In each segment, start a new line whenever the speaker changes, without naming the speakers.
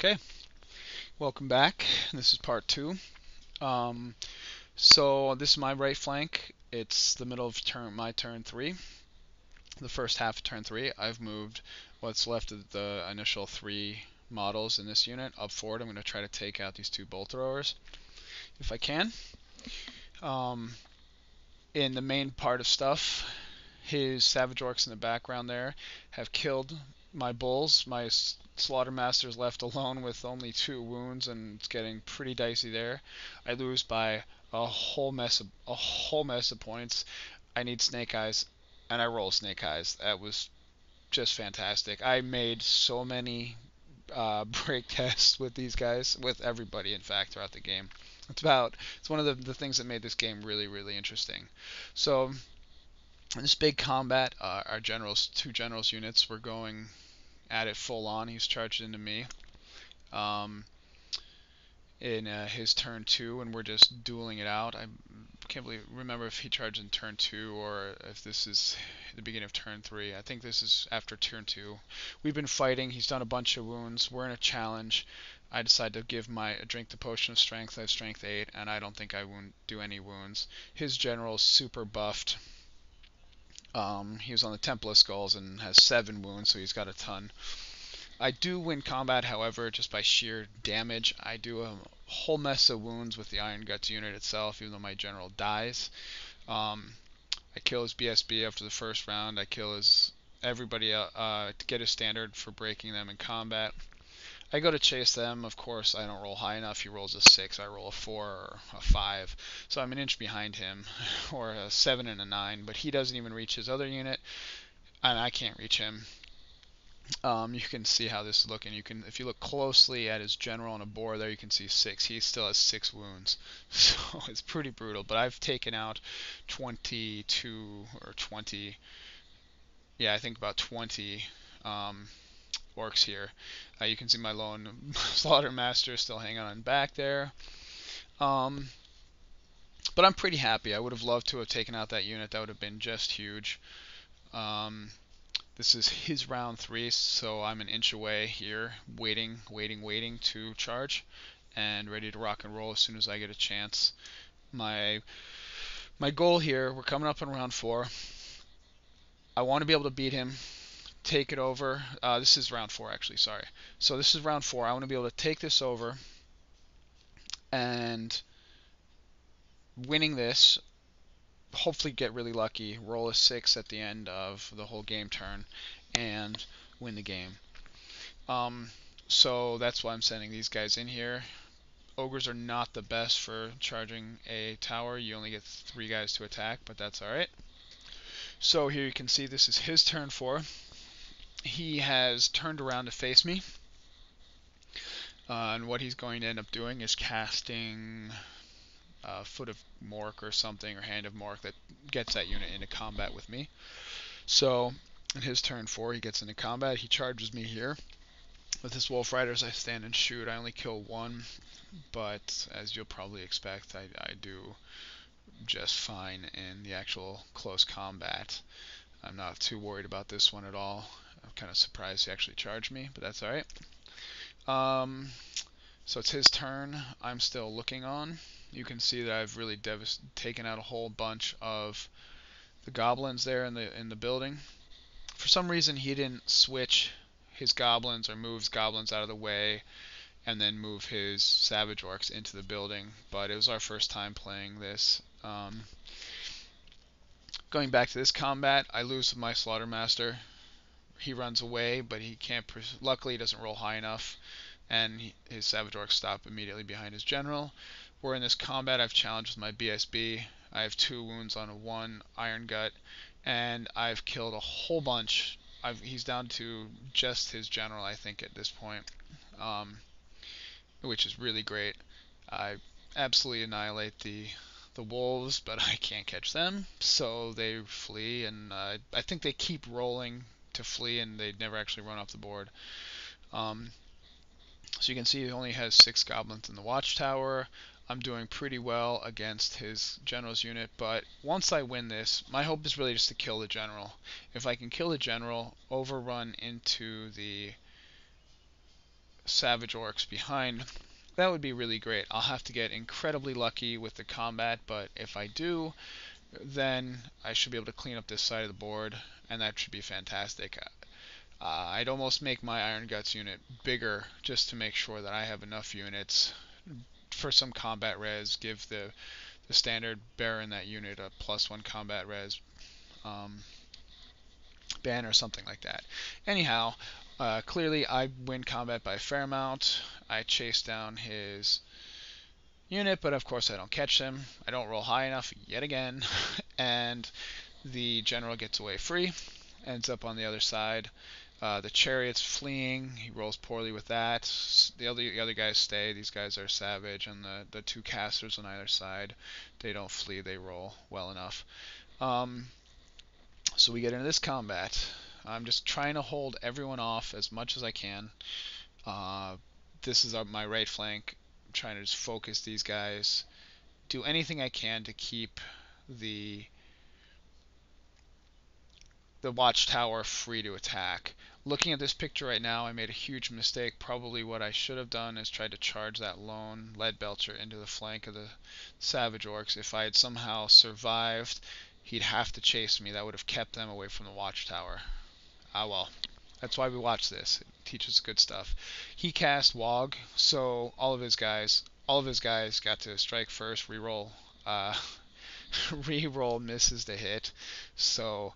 Okay, welcome back. This is part two. Um, so this is my right flank. It's the middle of my turn three. The first half of turn three, I've moved what's left of the initial three models in this unit up forward. I'm going to try to take out these two bolt throwers if I can. In the main part of stuff, his Savage Orcs in the background there have killed my bulls. My Slaughtermaster's left alone with only 2 wounds, and it's getting pretty dicey there. I lose by a whole mess of points. I need Snake Eyes, and I roll Snake Eyes. That was just fantastic. I made so many break tests with these guys, with everybody, in fact, throughout the game. It's one of the things that made this game really interesting. So in this big combat, our two generals units were going at it full on. He's charged into me um, in his turn two, and we're just dueling it out. I can't remember if he charged in turn two or if this is the beginning of turn three. I think this is after turn two. We've been fighting. He's done a bunch of wounds. We're in a challenge. I decide to drink the potion of strength. I have strength 8, and I don't think I won't do any wounds. His general's super buffed. He was on the Temple of Skulls and has 7 wounds, so he's got a ton. I do win combat, however, just by sheer damage. I do a whole mess of wounds with the Iron Guts unit itself, even though my general dies. I kill his BSB after the first round. I kill his everybody to get his standard for breaking them in combat. I go to chase them. Of course, I don't roll high enough. He rolls a 6. I roll a 4 or a 5. So I'm an inch behind him, or a 7 and a 9. But he doesn't even reach his other unit, and I can't reach him. You can see how this is looking. If you look closely at his general on a board there, you can see 6. He still has 6 wounds, so it's pretty brutal. But I've taken out 22 or 20. Yeah, I think about 20 Orcs here. You can see my lone Slaughtermaster still hanging on back there. But I'm pretty happy. I would have loved to have taken out that unit. That would have been just huge. This is his round 3, so I'm an inch away here, waiting to charge, and ready to rock and roll as soon as I get a chance. My goal here, we're coming up on round 4. I want to be able to beat him, take it over. This is round 4, actually, sorry. So this is round 4. I want to be able to take this over, and winning this, hopefully get really lucky, roll a 6 at the end of the whole game turn, and win the game. So that's why I'm sending these guys in here. Ogres are not the best for charging a tower. You only get 3 guys to attack, but that's alright. So here you can see this is his turn 4. He has turned around to face me. And what he's going to end up doing is casting Foot of Mork or something, or Hand of Mork, that gets that unit into combat with me. So in his turn 4, he gets into combat. He charges me here. With his Wolf Riders, I stand and shoot. I only kill 1, but as you'll probably expect, I do just fine in the actual close combat. I'm not too worried about this one at all. I'm kind of surprised he actually charged me, but that's alright. So it's his turn. I'm still looking on. You can see that I've really taken out a whole bunch of the Goblins there in the building. For some reason, he didn't switch his Goblins or moves Goblins out of the way and then move his Savage Orcs into the building, but it was our first time playing this. Going back to this combat, I lose with my Slaughtermaster. He runs away, but he can't. Luckily, he doesn't roll high enough, and his Savage Orcs stop immediately behind his general. Where in this combat, I've challenged with my BSB. I have 2 wounds on a 1 Iron Gut, and I've killed a whole bunch. He's down to just his general, I think, at this point, which is really great. I absolutely annihilate the wolves, but I can't catch them, so they flee, and I think they keep rolling to flee, and they never actually run off the board. So you can see he only has 6 goblins in the Watchtower. I'm doing pretty well against his general's unit, but once I win this, my hope is really just to kill the general. If I can kill the general, overrun into the Savage Orcs behind, that would be really great. I'll have to get incredibly lucky with the combat, but if I do, then I should be able to clean up this side of the board, and that should be fantastic. I'd almost make my Iron Guts unit bigger just to make sure that I have enough units for some combat res, give the standard bearer in that unit a +1 combat res ban or something like that. Anyhow, clearly I win combat by a fair amount. I chase down his unit, but of course I don't catch him. I don't roll high enough yet again, and the general gets away free, ends up on the other side. The chariot's fleeing. He rolls poorly with that. The other guys stay. These guys are savage, and the two casters on either side, they don't flee. They roll well enough. So we get into this combat. I'm just trying to hold everyone off as much as I can. This is my right flank. I'm trying to just focus these guys. Do anything I can to keep the Watchtower free to attack. Looking at this picture right now, I made a huge mistake. Probably what I should have done is tried to charge that lone lead belcher into the flank of the Savage Orcs. If I had somehow survived, he'd have to chase me. That would have kept them away from the Watchtower. Ah well. That's why we watch this. It teaches good stuff. He cast WOG, so all of his guys got to strike first, reroll reroll misses to hit. So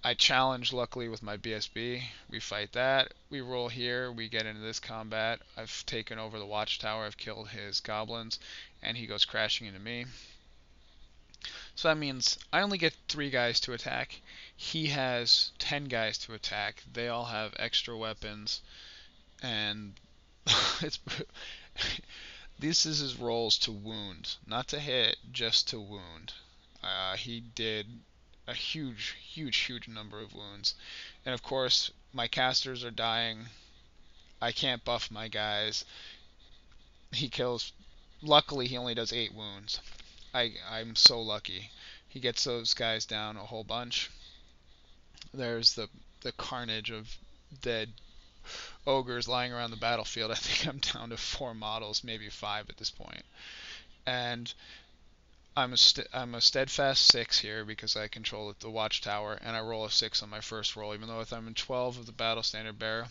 I challenge luckily with my BSB. We fight that. We roll here. We get into this combat. I've taken over the Watchtower. I've killed his goblins, and he goes crashing into me. So that means I only get 3 guys to attack. He has 10 guys to attack. They all have extra weapons, and this is his rolls to wound, not to hit, just to wound. He did a huge number of wounds, and of course my casters are dying. I can't buff my guys. He kills. Luckily, he only does 8 wounds. I'm so lucky. He gets those guys down a whole bunch. There's the carnage of dead ogres lying around the battlefield. I think I'm down to 4 models, maybe 5 at this point. And I'm a steadfast 6 here because I control the Watchtower, and I roll a 6 on my first roll, even though I'm in 12 of the battle standard bearer.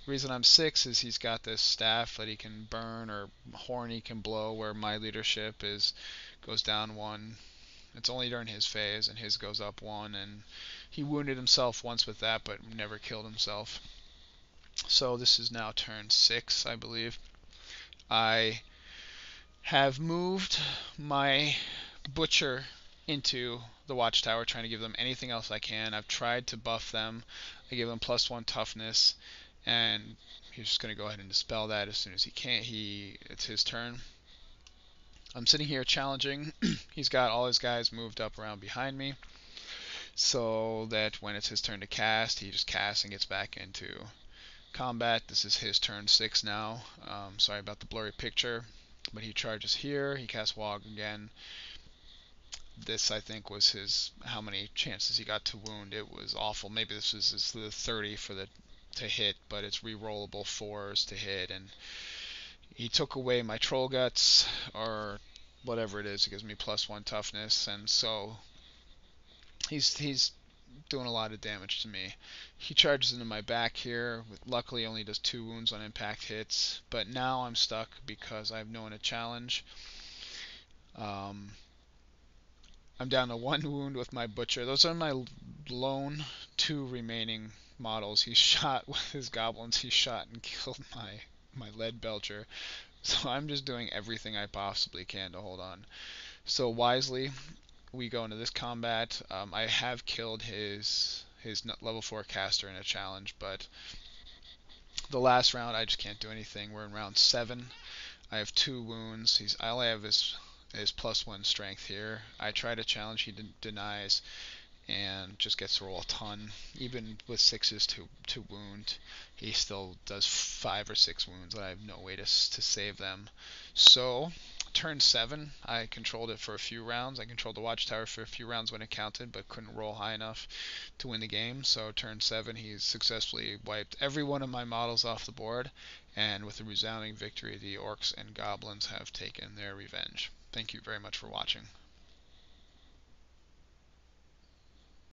The reason I'm 6 is he's got this staff that he can burn, or horn he can blow, where my leadership goes down 1. It's only during his phase, and his goes up 1, and he wounded himself once with that, but never killed himself. So this is now turn 6, I believe. I have moved my butcher into the Watchtower, trying to give them anything else I can. I've tried to buff them. I give them +1 toughness, and he's just going to go ahead and dispel that as soon as he can. It's his turn. I'm sitting here challenging. He's got all his guys moved up around behind me, so that when it's his turn to cast, he just casts and gets back into combat. This is his turn 6 now. Sorry about the blurry picture, but he charges here. He casts WOG again. This, I think, was his, how many chances he got to wound. It was awful. Maybe this is the 30 for to hit, but it's re-rollable 4s to hit, and he took away my troll guts, or whatever it is. It gives me +1 toughness, and so he's doing a lot of damage to me. He charges into my back here. Luckily, only does 2 wounds on impact hits, but now I'm stuck because I've known a challenge. I'm down to 1 wound with my butcher. Those are my lone 2 remaining models. He shot with his goblins. He shot and killed my lead belcher. So I'm just doing everything I possibly can to hold on. So wisely, we go into this combat. I have killed his level 4 caster in a challenge, but the last round I just can't do anything. We're in round 7. I have 2 wounds. I only have his +1 strength here. I try to challenge, he denies, and just gets to roll a ton. Even with 6s to wound, he still does 5 or 6 wounds, and I have no way to save them. So Turn 7, I controlled it for a few rounds. I controlled the Watchtower for a few rounds when it counted, but couldn't roll high enough to win the game. So turn 7, he's successfully wiped every one of my models off the board, and with a resounding victory, the Orcs and Goblins have taken their revenge. Thank you very much for watching.